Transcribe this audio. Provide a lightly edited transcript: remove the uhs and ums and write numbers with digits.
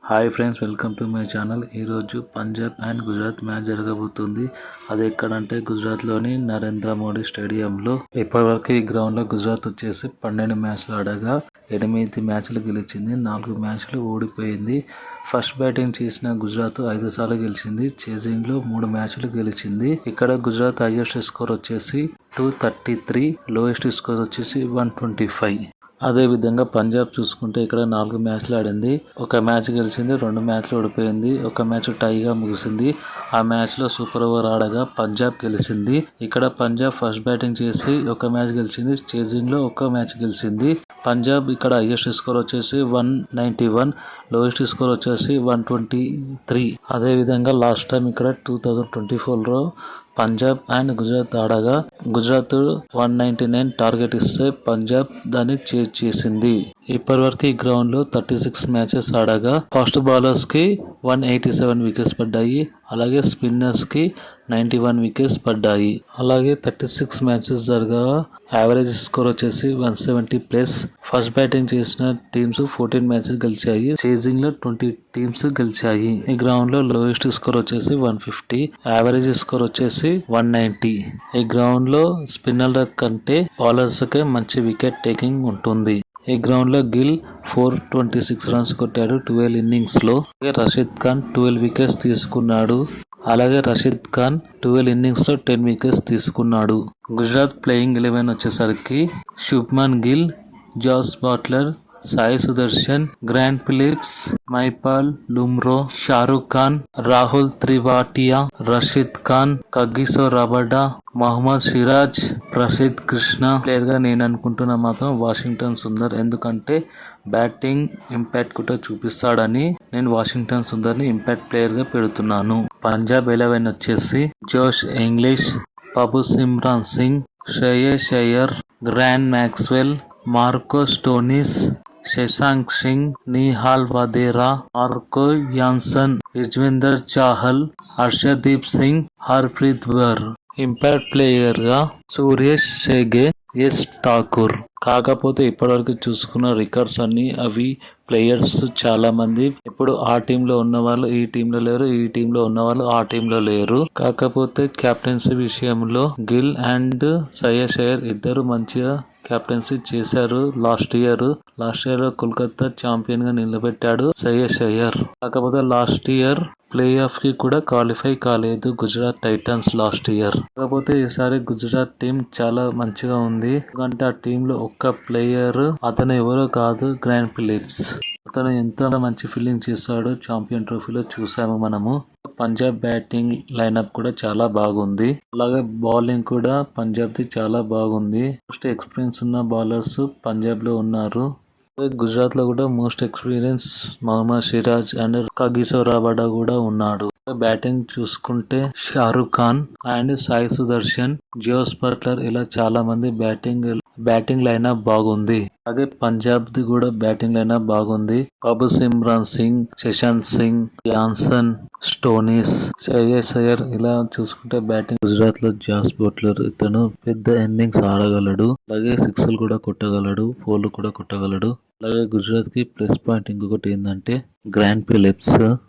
Hi friends, welcome to my channel. ఈరోజు Punjab and Gujarat match జరగబోతుంది. అది ఎక్కడంటే గుజరాత్లోని నరేంద్ర మోడీ స్టేడియంలో. ఇప్పటివరకు ఈ గ్రౌండ్లో గుజరాత్ వచ్చేసి 12 మ్యాచ్లు ఆడగా 8 మ్యాచ్లు గెలిచింది, 4 మ్యాచ్లు ఓడిపోయింది. ఫస్ట్ బ్యాటింగ్ చేసిన గుజరాత్ 5 సార్లు గెలిచింది. చేజింగ్ లో 3 మ్యాచ్లు గెలిచింది. ఇక్కడ గుజరాత్ హైయెస్ట్ స్కోర్ వచ్చేసి 233, లోయెస్ట్ స్కోర్ వచ్చేసి 125. అదే విధంగా పంజాబ్ చూసుకుంటే ఇక్కడ 4 మ్యాచ్లు ఆడింది. ఒక మ్యాచ్ గెలిచింది, 2 మ్యాచ్లు ఓడిపోయింది. ఒక మ్యాచ్ టైగా ముగిసింది. ఆ మ్యాచ్ లో సూపర్ ఓవర్ ఆడగా పంజాబ్ గెలిచింది. ఇక్కడ పంజాబ్ ఫస్ట్ బ్యాటింగ్ చేసి ఒక మ్యాచ్ గెలిచింది. చేజింగ్ లో ఒక మ్యాచ్ గెలిచింది. పంజాబ్ ఇక్కడ హైయెస్ట్ స్కోర్ వచ్చేసి 191, లోయెస్ట్ స్కోర్ వచ్చేసి 123. అదే విధంగా లాస్ట్ టైం ఇక్కడ 2024లో పంజాబ్ అండ్ గుజరాత్ ఆడగా గుజరాత్ 199 టార్గెట్ ఇస్తే పంజాబ్ దాన్ని చేజ్ చేసింది. ఇప్పటివరకు ఈ గ్రౌండ్ లో 36 మ్యాచెస్ ఆడగా ఫాస్ట్ బౌలర్స్ కి 187 వికెట్స్ పడ్డాయి. అలాగే స్పిన్నర్స్ కి 91 వికెట్స్ పడ్డాయి. అలాగే 36 మ్యాచెస్ జరగా యావరేజ్ స్కోర్ వచ్చేసి 170 ప్లస్. ఫస్ట్ బ్యాటింగ్ చేసిన టీమ్స్ 14 మ్యాచెస్ గెలిచాయి. చేజింగ్ లో 20 టీమ్స్ గెలిచాయి. ఈ గ్రౌండ్ లో లోయెస్ట్ స్కోర్ వచ్చేసి 150, యావరేజ్ స్కోర్ వచ్చేసి 190. ఈ గ్రౌండ్ లో స్పిన్నర్ల కంటే బౌలర్స్ కే మంచి వికెట్ టేకింగ్ ఉంటుంది. ఈ గ్రౌండ్ లో గిల్ 426 రన్స్ కొట్టాడు 12 ఇన్నింగ్స్ లో. రషీద్ ఖాన్ 12 వికెట్స్ తీసుకున్నాడు. అలాగే రషీద్ ఖాన్ 12 ఇన్నింగ్స్ లో 10 వికెట్స్ తీసుకున్నాడు. గుజరాత్ ప్లేయింగ్ 11 వచ్చేసరికి Shubman Gill, Jos Buttler, Sai Sudharsan, Grant Phillips, Mahipal Lomror, Shahrukh Khan, Rahul త్రిపాఠియా, Rashid Khan, Kagiso Rabada, Mohammed Siraj, Prasidh Krishna. Player గా నేను అనుకుంటున్నా మాత్రం వాషింగ్టన్ సుందర్. ఎందుకంటే బ్యాటింగ్ ఇంపాక్ట్ కూడా చూపిస్తాడని నేను వాషింగ్టన్ సుందర్ ని ఇంపాక్ట్ ప్లేయర్ గా పెడుతున్నాను. పంజాబ్ 11 వచ్చేసి జోష్ ఇంగ్లీష్, బాబు Simran Singh, Shreyas Iyer, Grand Maxwell, Marco Stoinis, Shashank Singh, Nehal Wadhera, Marco Jansen, Yuzvendra Chahal, Arshdeep Singh, Harpreet Brar. Impact player గా సురేష్ షేగే, ఎస్ ఠాకూర్. కాకపోతే ఇప్పటివరకు చూసుకున్న రికార్డ్స్ అన్ని అవి ప్లేయర్స్ చాలా మంది ఇప్పుడు ఆ టీంలో ఉన్న వాళ్ళు ఈ టీంలో లేరు, ఈ టీంలో ఉన్న వాళ్ళు ఆ టీంలో లేరు. కాకపోతే కెప్టెన్సీ విషయంలో గిల్ అండ్ శ్రేయస్ అయ్యర్ ఇద్దరు మంచిగా కెప్టెన్సీ చేశారు. లాస్ట్ ఇయర్ లో కోల్కతా ఛాంపియన్ గా నిలబెట్టాడు శ్రేయస్ అయ్యర్. కాకపోతే లాస్ట్ ఇయర్ ప్లే ఆఫ్ కి కూడా క్వాలిఫై కాలేదు గుజరాత్ టైటన్స్ లాస్ట్ ఇయర్. కాకపోతే ఈసారి గుజరాత్ టీం చాలా మంచిగా ఉంది. ఎందుకంటే ఆ టీమ్ లో ఒక్క ప్లేయర్, అతను ఎవరో కాదు, గ్రాంట్ ఫిలిప్స్. అతను ఎంత మంచి ఫీల్డింగ్ చేశాడో ఛాంపియన్ ట్రోఫీలో చూసాము మనము. పంజాబ్ బ్యాటింగ్ లైనప్ కూడా చాలా బాగుంది. అలాగే బౌలింగ్ కూడా పంజాబ్ ది చాలా బాగుంది. మోస్ట్ ఎక్స్పీరియన్స్ ఉన్న బౌలర్స్ పంజాబ్ లో ఉన్నారు. గుజరాత్ లో కూడా most experience Mohammed Siraj and Kagiso Rabada కూడా ఉన్నాడు. బ్యాటింగ్ చూసుకుంటే Shahrukh Khan and Sai Sudharsan, Jos Buttler ఇలా చాలా మంది బ్యాటింగ్ లైనప్ బాగుంది. అలాగే పంజాబ్ ది కూడా బ్యాటింగ్ లైనప్ బాగుంది. బాబు సిమ్రాన్ సింగ్, శశాంత్ సింగ్, యాన్సన్, స్టోనిస్, శ్రేయస్ అయ్యర్ ఇలా చూసుకుంటే బ్యాటింగ్ గుజరాత్ లో జాస్ బట్లర్ ఇతను పెద్ద ఇన్నింగ్స్ ఆడగలడు. అలాగే సిక్స్లు కూడా కొట్టగలడు, ఫోర్లు కూడా కొట్టగలడు. అలాగే గుజరాత్ కి ప్లస్ పాయింట్ ఇంకొకటి ఏంటంటే గ్రాంట్ ఫిలిప్స్.